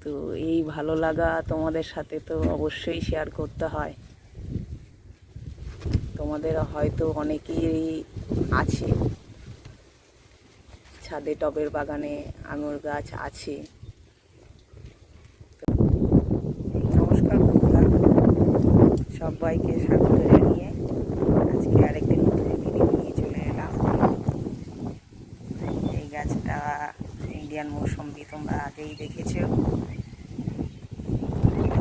তো এই ভালো লাগা তোমাদের সাথে তো অবশ্যই শেয়ার করতে হয়। তোমাদের হয়তো অনেকেরই আছে ছাদে টবের বাগানে আঙুর গাছ আছে। নমস্কার বন্ধুরা, সবাইকে স্বাগত জানিয়ে আজকে আরেকটি নতুন ভিডিও নিয়ে চলে এলাম। এই গাছটা ইন্ডিয়ান মৌসুম্বি, তোমরা আগেই দেখেছো।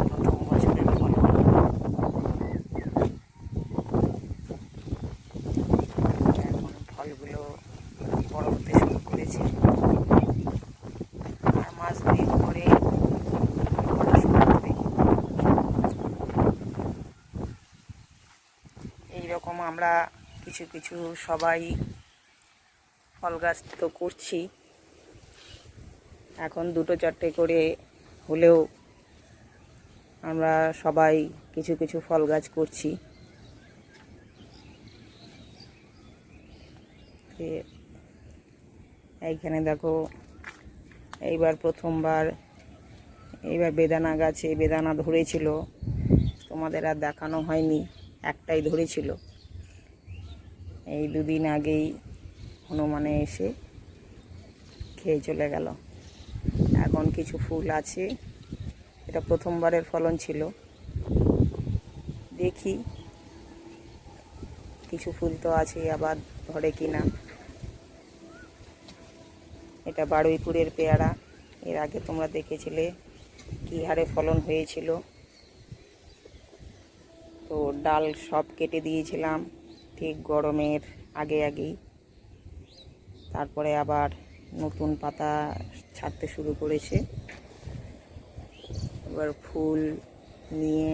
প্রথম বছরের ফলন। এখন ফলগুলো বড় হতে শুরু করেছে, আর মাস 2 পরে এইরকম আমরা কিছু কিছু সবাই ফল গাছ তো করছি। এখন 2-4টে করে হলেও আমরা সবাই কিছু কিছু ফল গাছ করছি। এইখানে দেখো, এইবার প্রথমবার বেদানা গাছে বেদানা ধরেছিল, তোমাদের আর দেখানো হয়নি, একটাই ধরেছিল। এই 2 দিন আগেই হনুমানে এসে খেয়ে চলে গেল। এখন কিছু ফুল আছে, এটা প্রথমবারের ফলন ছিল। দেখি কিছু ফুল তো আছে, আবার ধরে কিনা। এটা বারুইপুরের পেয়ারা, এর আগে তোমরা দেখেছিলে কী হারে ফলন হয়েছিল। তো ডাল সব কেটে দিয়েছিলাম ঠিক গরমের আগেই। তারপরে আবার নতুন পাতা ছাড়তে শুরু করেছে, এবার ফুল নিয়ে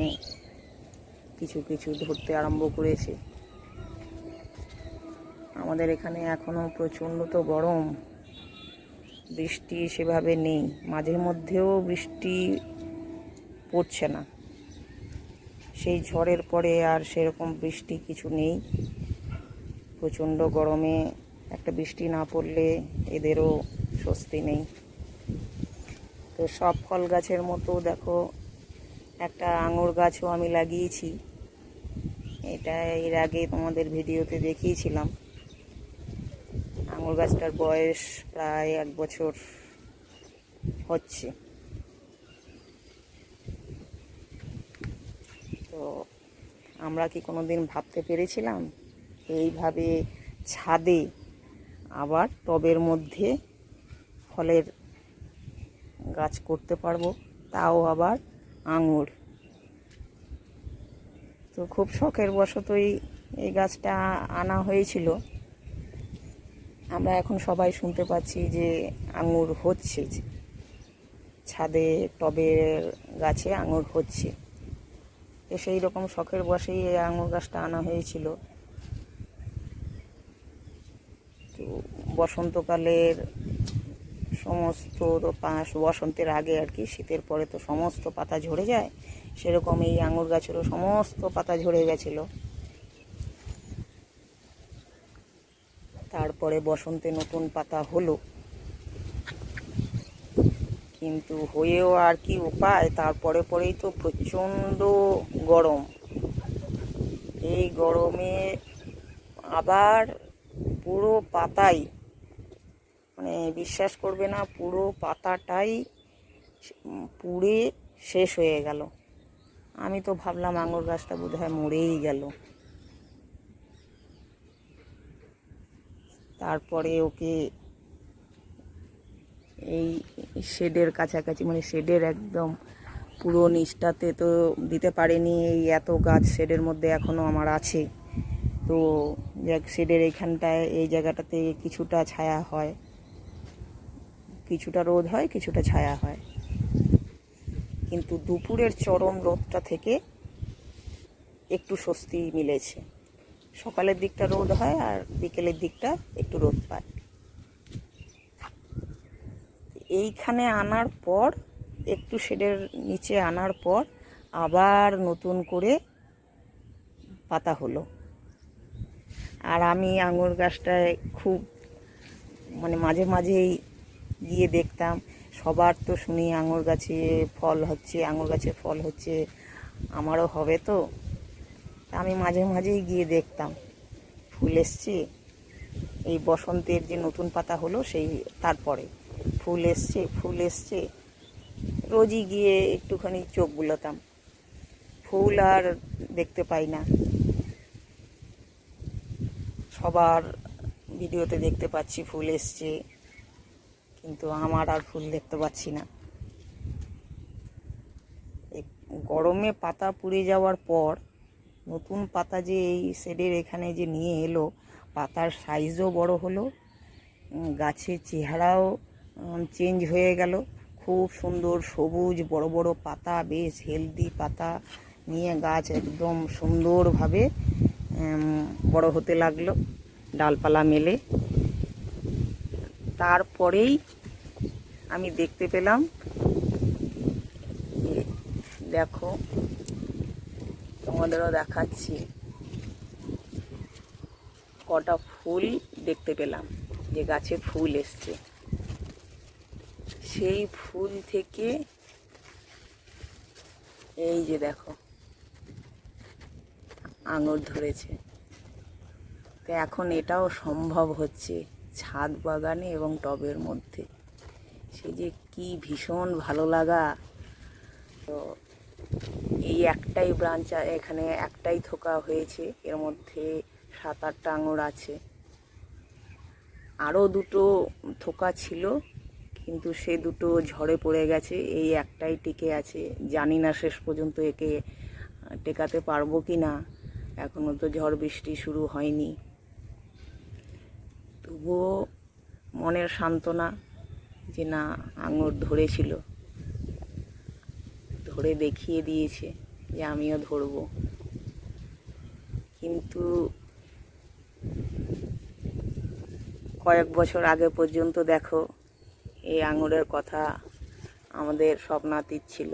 কিছু কিছু ধরতে আরম্ভ করেছে। আমাদের এখানে এখনও প্রচণ্ড তো গরম, বৃষ্টি সেভাবে নেই, মাঝে মধ্যেও বৃষ্টি পড়ছে না। সেই ঝড়ের পরে আর সেরকম বৃষ্টি কিছু নেই। প্রচণ্ড গরমে একটা বৃষ্টি না পড়লে এদেরও স্বস্তি নেই। তো সব ফল গাছের মতো দেখো, একটা আঙুর গাছও আমি লাগিয়েছি। এটা এর আগে তোমাদের ভিডিওতে দেখিয়েছিলাম। আঙুর গাছটার বয়স প্রায় 1 বছর হচ্ছে। তো আমরা কি কোনোদিন ভাবতে পেরেছিলাম এইভাবে ছাদে আবার টবের মধ্যে ফলের গাছ করতে পারবো, তাও আবার আঙুর। তো খুব শখের বশতই এই গাছটা আনা হয়েছিল। আমরা এখন সবাই শুনতে পাচ্ছি যে আঙুর হচ্ছে, ছাদে টবের গাছে আঙুর হচ্ছে। তো সেই রকম শখের বশেই এই আঙুর গাছটা আনা হয়েছিল। তো বসন্তকালের সমস্ত বসন্তের আগে আর কি, শীতের পরে তো সমস্ত পাতা ঝরে যায়, সেরকম এই আঙুর গাছেরও সমস্ত পাতা ঝরে গেছিল। তারপরে বসন্তে নতুন পাতা হলো, কিন্তু হয়েও আর কি উপায়, তারপরে পরেই তো প্রচণ্ড গরম। এই গরমে আবার পুরো পাতাই, মানে বিশ্বাস করবে না, পুরো পাতাটাই পুড়ে শেষ হয়ে গেল। আমি তো ভাবলাম আঙুর গাছটা বোধহয় মরেই গেল। তারপরে ওকে এই শেডের কাছাকাছি, মানে শেডের একদম পুরো নিচটাতে তো দিতে পারেনি, এই এত গাছ শেডের মধ্যে এখনও আমার আছে। তো শেডের এইখানটায়, এই জায়গাটাতে কিছুটা ছায়া হয়, কিছুটা রোদ হয়, কিছুটা ছায়া হয়। কিন্তু দুপুরের চরম রোদটা থেকে একটু স্বস্তি মিলেছে। সকালের দিকটা রোদ হয় আর বিকেলের দিকটা একটু রোদ পায়। এইখানে আনার পর, একটু শেডের নিচে আনার পর আবার নতুন করে পাতা হলো। আর আমি আঙুর গাছটায় খুব, মানে মাঝে মাঝেই গিয়ে দেখতাম, সবার তো শুনি আঙুর গাছে ফল হচ্ছে, আঙুর গাছে ফল হচ্ছে, আমারও হবে তো। আমি মাঝে মাঝেই গিয়ে দেখতাম ফুল এসছে, এই বসন্তের যে নতুন পাতা হলো সেই তারপরে ফুল এসছে, ফুল এসছে। রোজই গিয়ে একটুখানি চোখ বুলাতাম, ফুল আর দেখতে পাই না। সবার ভিডিওতে দেখতে পাচ্ছি ফুল এসছে, কিন্তু আমার আর ফুল দেখতে পাচ্ছি না। এই গরমে পাতা পুড়ে যাওয়ার পর নতুন পাতা যে এই শেডের এখানে যে নিয়ে এলো, পাতার সাইজও বড় হলো, গাছের চেহারাও চেঞ্জ হয়ে গেল। খুব সুন্দর সবুজ বড় বড় পাতা, বেশ হেলদি পাতা নিয়ে গাছ একদম সুন্দরভাবে বড় হতে লাগলো, ডালপালা মেলে। তারপরেই আমি দেখতে পেলাম, দেখো তোমাদেরও দেখাচ্ছি, কটা ফুল দেখতে পেলাম, যে গাছে ফুল এসছে। সেই ফুল থেকে এই যে দেখো আঙুর ধরেছে। তো এখন এটাও সম্ভব হচ্ছে ছাদ বাগানে এবং টবের মধ্যে। সে যে কি ভীষণ ভালো লাগা। তো এই একটাই ব্রাঞ্চ, এখানে একটাই থোকা হয়েছে, এর মধ্যে 7-8টা আঙুর আছে। আরও দুটো থোকা ছিল, কিন্তু সে দুটো ঝড়ে পড়ে গেছে, এই একটাই টিকে আছে। জানি না শেষ পর্যন্ত একে টেকাতে পারবো কি না, এখনও তো ঝড় বৃষ্টি শুরু হয়নি। তবুও মনের সান্ত্বনা যে না, আঙুর ধরেছিল, ধরে দেখিয়ে দিয়েছে যে আমিও ধরবো। কিন্তু কয়েক বছর আগে পর্যন্ত দেখো এই আঙুরের কথা আমাদের স্বপ্নাতীত ছিল।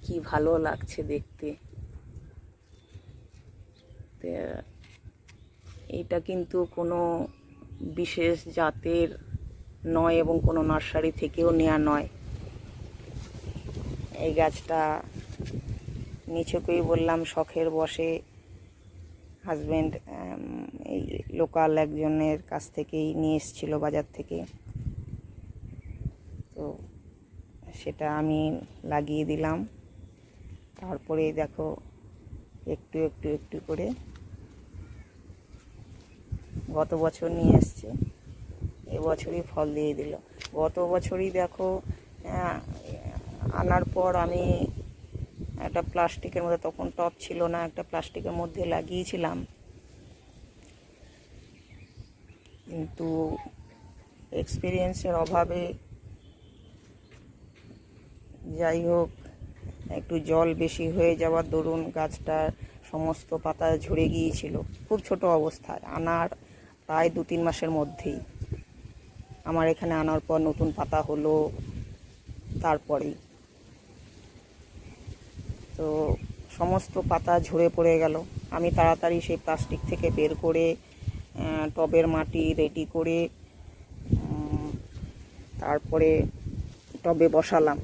কি ভালো লাগছে দেখতে। এটা কিন্তু কোনো বিশেষ জাতের নয় এবং কোনো নার্সারি থেকেও নেওয়া নয়। এই গাছটা নিছকই বললাম শখের বশে হাজব্যান্ড এই লোকাল একজনের কাছ থেকেই নিয়ে এসেছিল বাজার থেকে। তো সেটা আমি লাগিয়ে দিলাম। তারপরে দেখো একটু একটু একটু করে গত বছর নিয়ে এসছে, এবছরই ফল দিয়ে দিল। গত বছরই দেখো আনার পর আমি একটা প্লাস্টিকের মধ্যে, তখন টব ছিল না, একটা প্লাস্টিকের মধ্যে লাগিয়েছিলাম, কিন্তু এক্সপিরিয়েন্সের অভাবে যাই হোক একটু জল বেশি হয়ে যাওয়ার দরুন গাছটার সমস্ত পাতা ঝরে গিয়েছিল। খুব ছোট অবস্থায়, আনার প্রায় 2-3 মাসের মধ্যেই আমার এখানে আনার পর নতুন পাতা হলো। তারপরেই তো সমস্ত পাতা ঝরে পড়ে গেল। আমি তাড়াতাড়ি সেই প্লাস্টিক থেকে বের করে টবের মাটি রেডি করে তারপরে টবে বসালাম।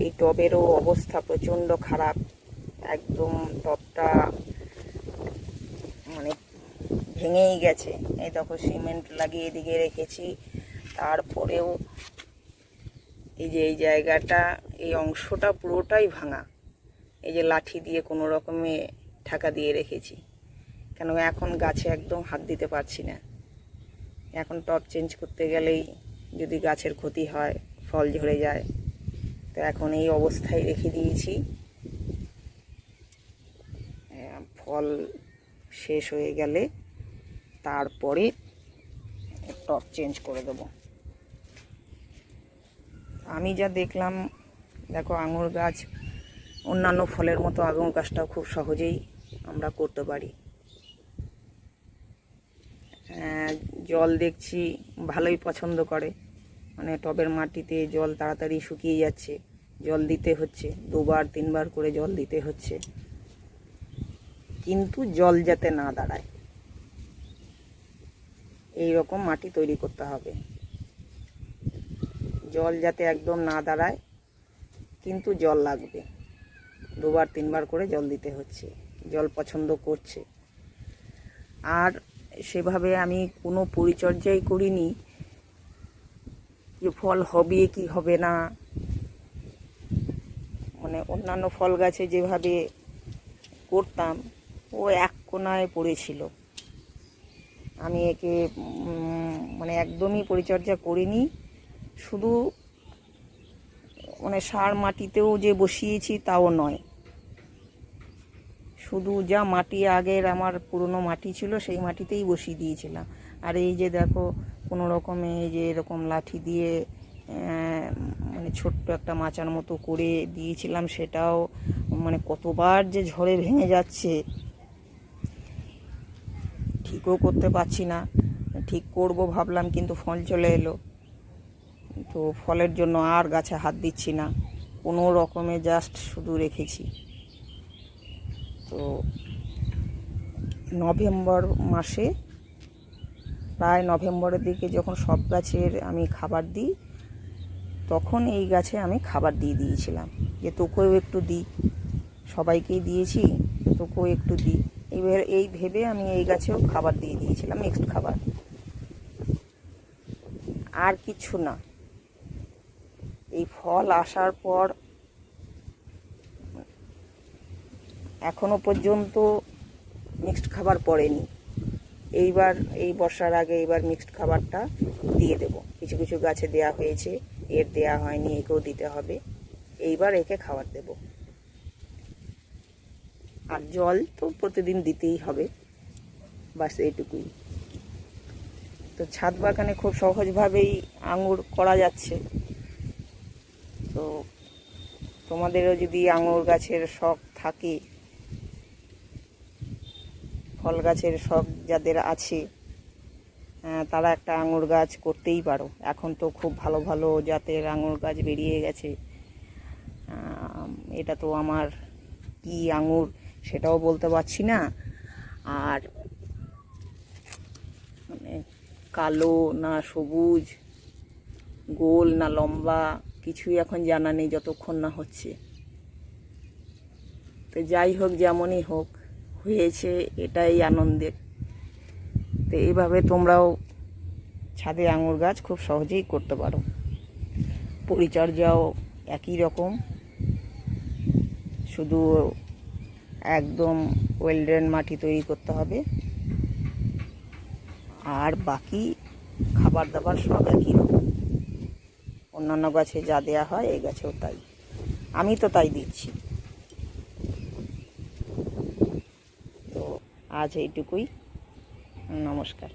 এই টবেরও অবস্থা প্রচণ্ড খারাপ, একদম টবটা মানে ভেঙেই গেছে। এই দেখো সিমেন্ট লাগিয়ে এদিকে রেখেছি, তারপরেও এই যে এই জায়গাটা, এই অংশটা পুরোটাই ভাঙা। এই যে লাঠি দিয়ে কোনো রকমে ঢাকা দিয়ে রেখেছি, কেন এখন গাছে একদম হাত দিতে পারছি না। এখন টব চেঞ্জ করতে গেলেই যদি গাছের ক্ষতি হয়, ফল ঝরে যায়, তো এখন এই অবস্থায় রেখে দিয়েছি। ফল শেষ হয়ে গেলে তারপরে টব চেঞ্জ করে দেব। আমি যা দেখলাম, দেখো আঙুর গাছ অন্যান্য ফলের মতো আঙুর গাছটাও খুব সহজেই আমরা করতে পারি। জল দেখছি ভালোই পছন্দ করে, মানে টবের মাটিতে জল তাড়াতাড়ি শুকিয়ে যাচ্ছে, জল দিতে হচ্ছে 2-3 বার করে জল দিতে হচ্ছে, কিন্তু জল যাতে না দাঁড়ায় এই রকম মাটি তৈরি করতে হবে। জল যাতে একদম না দাঁড়ায়, কিন্তু জল লাগবে, 2-3 বার করে জল দিতে হচ্ছে, জল পছন্দ করছে। আর সেভাবে আমি কোনো পরিচর্যাই করিনি যে ফল হবে কি হবে না। মানে অন্যান্য ফল গাছে যেভাবে করতাম, ও এক কোনায় পড়েছিল। আমি একে মানে একদমই পরিচর্যা করিনি, শুধু মানে সার মাটিতেও যে বসিয়েছি তাও নয়, শুধু যা মাটি আগের আমার পুরনো মাটি ছিল সেই মাটিতেই বসিয়ে দিয়েছিলাম। আর এই যে দেখো কোনো রকমে এই যে এরকম লাঠি দিয়ে মানে ছোট্ট একটা মাচার মতো করে দিয়েছিলাম, সেটাও মানে কতবার যে ঝড়ে ভেঙে যাচ্ছে, ঠিকও করতে পারছি না। ঠিক করব ভাবলাম, কিন্তু ফল চলে এলো, তো ফলের জন্য আর গাছে হাত দিচ্ছি না, কোনো রকমে জাস্ট শুধু রেখেছি। তো নভেম্বর মাসে, প্রায় নভেম্বরের দিকে যখন সব গাছের আমি খাবার দিই, তখন এই গাছে আমি খাবার দিয়ে দিয়েছিলাম যে তোকেও একটু দিই, সবাইকেই দিয়েছি, তোকেও একটু দিই। এইবার এই ভেবে আমি এই গাছেও খাবার দিয়ে দিয়েছিলাম, মিক্সড খাবার, আর কিছু না। এই ফল আসার পর এখনো পর্যন্ত মিক্সড খাবার পড়েনি। এইবার এই বর্ষার আগে এইবার মিক্সড খাবারটা দিয়ে দেব। কিছু কিছু গাছে দেয়া হয়েছে, এর দেয়া হয়নি, একেও দিতে হবে। এইবার একে খাবার দেব। আর জল তো প্রতিদিন দিতেই হবে, বাস এইটুকুই। তো ছাদ বাগানে খুব সহজভাবেই আঙুর করা যাচ্ছে। তো তোমাদেরও যদি আঙুর গাছের শখ থাকে, ফল গাছের শখ যাদের আছে, তারা একটা আঙুর গাছ করতেই পারো। এখন তো খুব ভালো ভালো জাতের আঙুর গাছ বেরিয়ে গেছে। এটা তো আমার কি আঙুর সেটাও বলতে পারছি না, আর মানে কালো না সবুজ, গোল না লম্বা, কিছুই এখন জানা নেই যতক্ষণ না হচ্ছে। তো যাই হোক, যেমনই হোক, হয়েছে, এটাই আনন্দের। তো এইভাবে তোমরাও ছাদে আঙুর গাছ খুব সহজেই করতে পারো। পরিচর্যাও একই রকম, শুধু একদম ওয়েল ড্রেন মাটি তৈরি করতে হবে, আর বাকি খাবার দাবার সব একই রকম। অন্যান্য গাছে যা দেয়া হয় এই গাছেও তাই, আমি তো তাই দিচ্ছি। তো আজ এইটুকুই, নমস্কার।